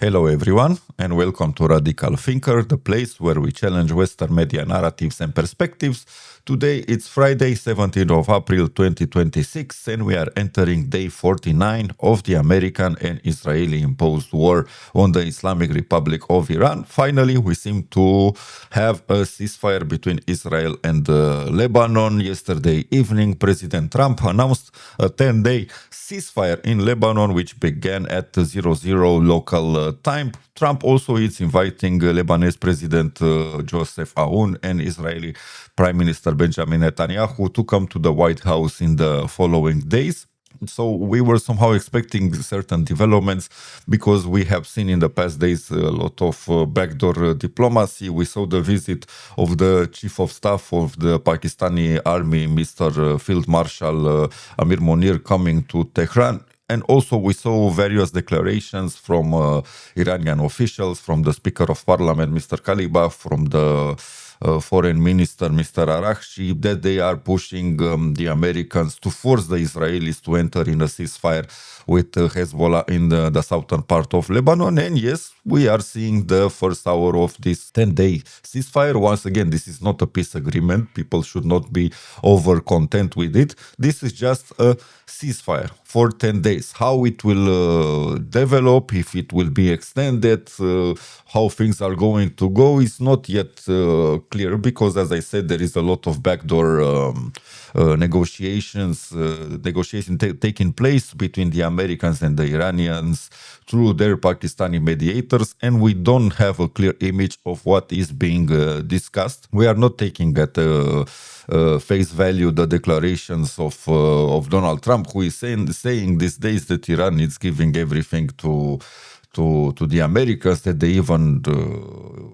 Hello everyone, and welcome to Radical Thinker, the place where we challenge Western media narratives and perspectives. Today it's Friday, 17th of April 2026, and we are entering day 49 of the American and Israeli imposed war on the Islamic Republic of Iran. Finally, we seem to have a ceasefire between Israel and Lebanon. Yesterday evening, President Trump announced a 10-day ceasefire in Lebanon, which began at 00 local time. Trump also is inviting Lebanese President Joseph Aoun and Israeli Prime Minister Benjamin Netanyahu to come to the White House in the following days. So we were somehow expecting certain developments because we have seen in the past days a lot of backdoor diplomacy. We saw the visit of the Chief of Staff of the Pakistani Army, Mr. Field Marshal Amir Monir, coming to Tehran. And also we saw various declarations from Iranian officials, from the Speaker of Parliament, Mr. Kalibaf, from the Foreign Minister, Mr. Araghchi, that they are pushing the Americans to force the Israelis to enter in a ceasefire with Hezbollah in the southern part of Lebanon. And yes, we are seeing the first hour of this 10-day ceasefire. Once again, this is not a peace agreement. People should not be over content with it. This is just a ceasefire for 10 days. How it will develop, if it will be extended, how things are going to go is not yet clear because, as I said, there is a lot of backdoor negotiations taking place between the Americans and the Iranians through their Pakistani mediators, and we don't have a clear image of what is being discussed. We are not taking at face value the declarations of Donald Trump, who is saying these days that Iran is giving everything to the Americans, that they even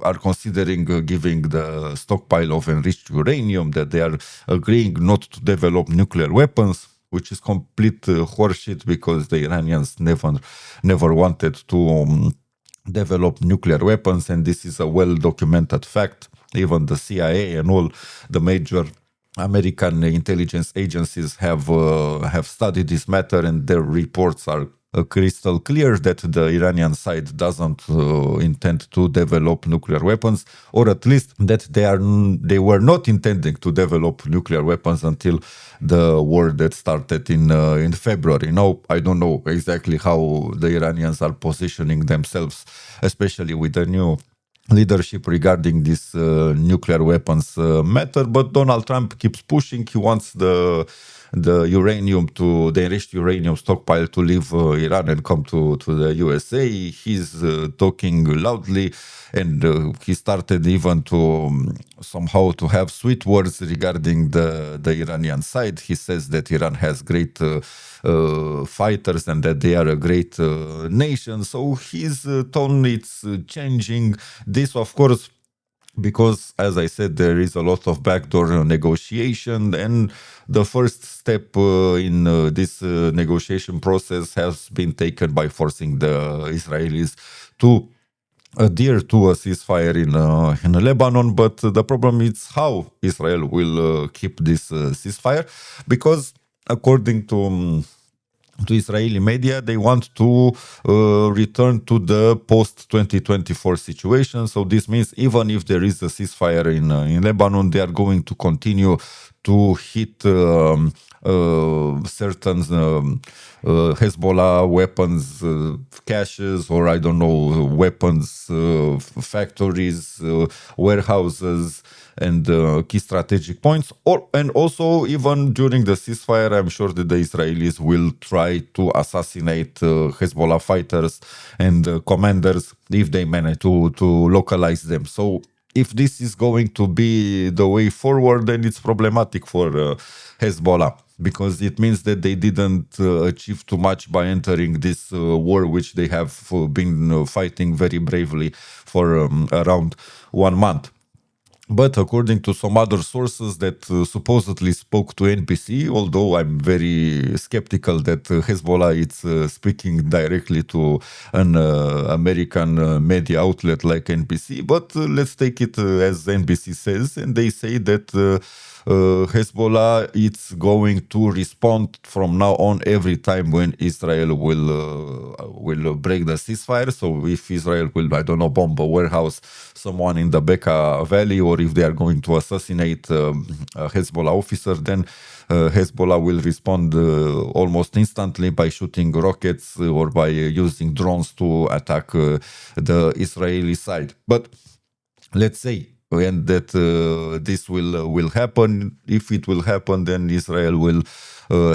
are considering giving the stockpile of enriched uranium, that they are agreeing not to develop nuclear weapons, which is complete horseshit because the Iranians never wanted to develop nuclear weapons, and this is a well-documented fact. Even the CIA and all the major American intelligence agencies have studied this matter, and their reports are crystal clear that the Iranian side doesn't intend to develop nuclear weapons, or at least that they were not intending to develop nuclear weapons until the war that started in February. Now, I don't know exactly how the Iranians are positioning themselves, especially with the new leadership regarding this nuclear weapons matter, but Donald Trump keeps pushing. He wants the enriched uranium stockpile to leave Iran and come to the USA. He's talking loudly, and he started even to somehow to have sweet words regarding the Iranian side. He says that Iran has great fighters and that they are a great nation. So his tone is changing. This, of course, because, as I said, there is a lot of backdoor negotiation, and the first step in this negotiation process has been taken by forcing the Israelis to adhere to a ceasefire in Lebanon. But the problem is how Israel will keep this ceasefire, because according to Israeli media, they want to return to the post-2024 situation. So this means even if there is a ceasefire in Lebanon, they are going to continue to hit certain Hezbollah weapons caches, or I don't know, weapons factories, warehouses, and key strategic points. And also, even during the ceasefire, I'm sure that the Israelis will try to assassinate Hezbollah fighters and commanders if they manage to localize them. So if this is going to be the way forward, then it's problematic for Hezbollah, because it means that they didn't achieve too much by entering this war, which they have been fighting very bravely for around 1 month. But according to some other sources that supposedly spoke to NBC, although I'm very skeptical that Hezbollah is speaking directly to an American media outlet like NBC, but let's take it as NBC says, and they say that Hezbollah is going to respond from now on every time when Israel will break the ceasefire. So if Israel will, I don't know, bomb a warehouse, someone in the Bekaa Valley, or if they are going to assassinate a Hezbollah officer, then Hezbollah will respond almost instantly by shooting rockets or by using drones to attack the Israeli side. But let's say when that this will happen, if it will happen, then Israel will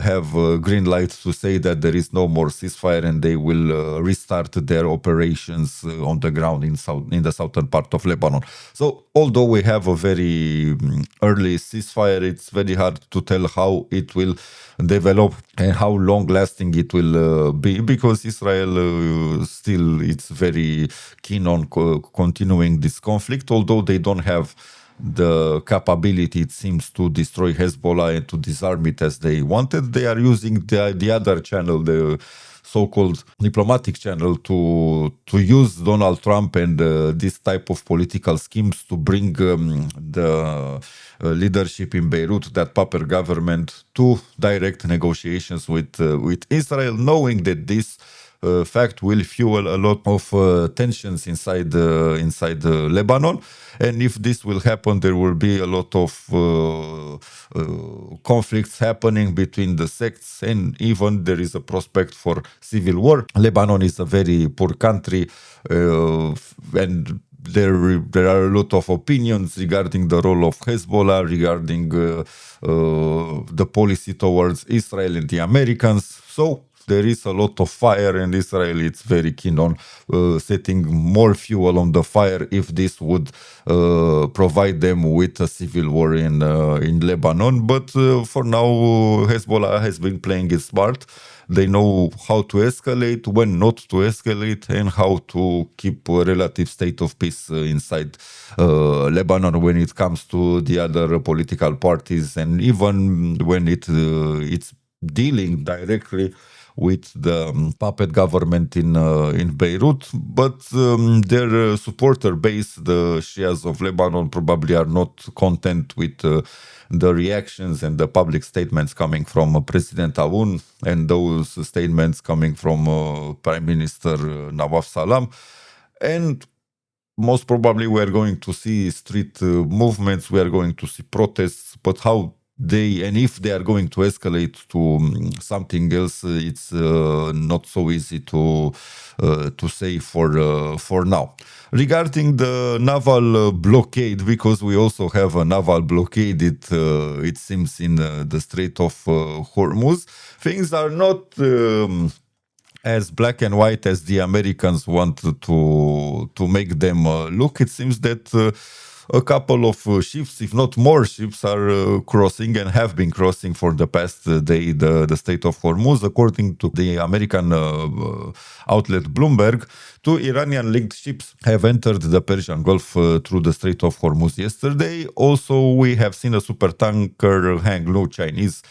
have a green light to say that there is no more ceasefire, and they will restart their operations on the ground in the southern part of Lebanon. So although we have a very early ceasefire, it's very hard to tell how it will develop and how long lasting it will be, because Israel still it's very keen on continuing this conflict, although they don't have the capability, it seems, to destroy Hezbollah and to disarm it as they wanted. They are using the other channel, the so-called diplomatic channel, to use Donald Trump and this type of political schemes to bring the leadership in Beirut, that puppet government, to direct negotiations with Israel, knowing that this fact will fuel a lot of tensions inside Lebanon. And if this will happen, there will be a lot of conflicts happening between the sects, and even there is a prospect for civil war. Lebanon is a very poor country, and there are a lot of opinions regarding the role of Hezbollah, regarding the policy towards Israel and the Americans. So there is a lot of fire, and Israel is very keen on setting more fuel on the fire if this would provide them with a civil war in Lebanon. But for now, Hezbollah has been playing it smart. They know how to escalate, when not to escalate, and how to keep a relative state of peace inside Lebanon when it comes to the other political parties, and even when it's dealing directly with the puppet government in Beirut. But their supporter base, the Shias of Lebanon, probably are not content with the reactions and the public statements coming from President Aoun, and those statements coming from Prime Minister Nawaf Salam. And most probably we are going to see street movements, we are going to see protests, but how and if they are going to escalate to something else, it's not so easy to say for now. Regarding the naval blockade, because we also have a naval blockade, it seems, in the Strait of Hormuz, things are not as black and white as the Americans want to make them look. It seems that a couple of ships, if not more ships, are crossing and have been crossing for the past day the Strait of Hormuz. According to the American outlet Bloomberg, 2 Iranian-linked ships have entered the Persian Gulf through the Strait of Hormuz yesterday. Also, we have seen a supertanker Hangzhou Chinese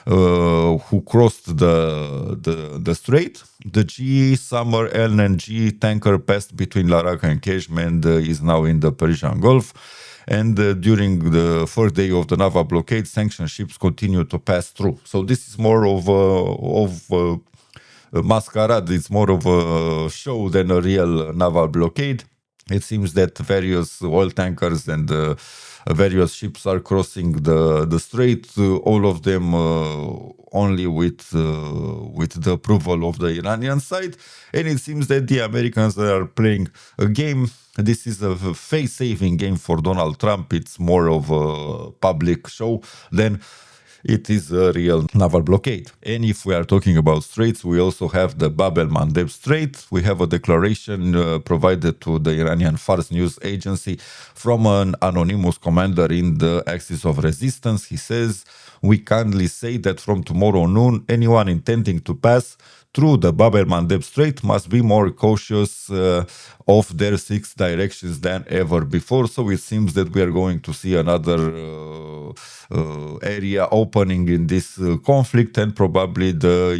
who crossed the strait. The GE Summer LNG tanker passed between Laraka and Keshm and is now in the Persian Gulf. And during the first day of the naval blockade, sanctioned ships continue to pass through. So this is more of a masquerade. It's more of a show than a real naval blockade. It seems that various oil tankers and various ships are crossing the strait, all of them only with the approval of the Iranian side. And it seems that the Americans are playing a game. This is a face-saving game for Donald Trump. It's more of a public show than it is a real naval blockade. And if we are talking about straits, we also have the Bab el-Mandeb Strait. We have a declaration provided to the Iranian Fars news agency from an anonymous commander in the Axis of Resistance. He says, we kindly say that from tomorrow noon, anyone intending to pass through the Bab el-Mandeb Strait must be more cautious of their 6 directions than ever before. So it seems that we are going to see another area opening in this conflict, and probably the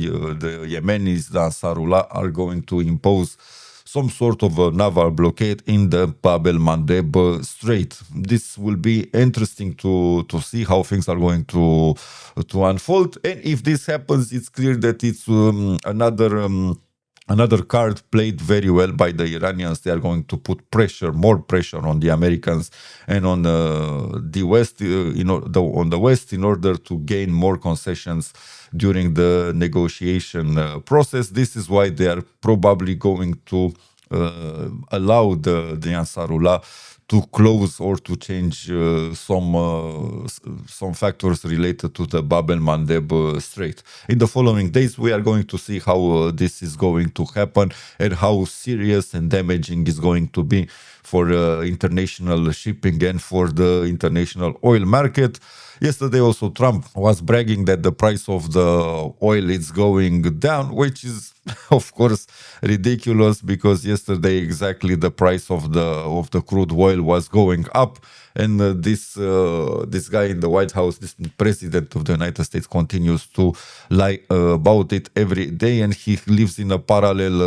Yemenis, the Ansarullah, are going to impose some sort of a naval blockade in the Bab el-Mandeb Strait. This will be interesting to see how things are going to unfold. And if this happens, it's clear that it's another card played very well by the Iranians. They are going to put more pressure on the Americans and on the West, on the West, in order to gain more concessions during the negotiation process. This is why they are probably going to allow the Ansarullah to close or to change some factors related to the Bab el-Mandeb Strait. In the following days, we are going to see how this is going to happen and how serious and damaging is going to be for international shipping and for the international oil market. Yesterday also Trump was bragging that the price of the oil is going down, which is of course ridiculous, because yesterday exactly the price of the crude oil was going up, and this guy in the White House, this president of the United States, continues to lie about it every day, and he lives in a parallel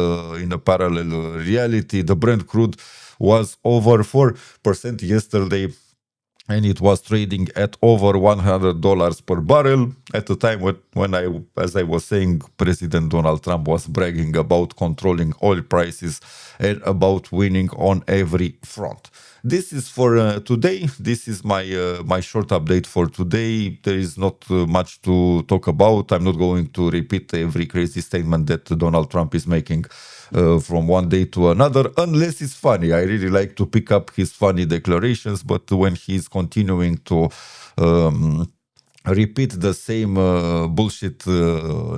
reality. The Brent crude was over 4% yesterday, and it was trading at over $100 per barrel at the time when as I was saying, President Donald Trump was bragging about controlling oil prices and about winning on every front. This is for today. This is my short update for today. There is not much to talk about. I'm not going to repeat every crazy statement that Donald Trump is making from one day to another, unless it's funny. I really like to pick up his funny declarations, but when he's continuing to repeat the same bullshit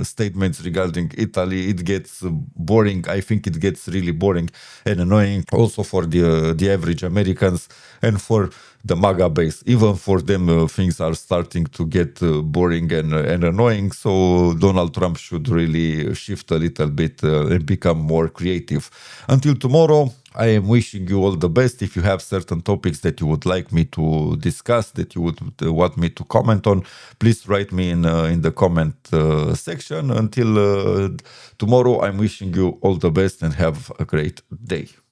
statements regarding Italy, it gets boring. I think it gets really boring and annoying also for the average Americans and for the MAGA base. Even for them, things are starting to get boring and annoying. So Donald Trump should really shift a little bit and become more creative. Until tomorrow, I am wishing you all the best. If you have certain topics that you would like me to discuss, that you would want me to comment on, please write me in the comment section. Until tomorrow, I'm wishing you all the best and have a great day.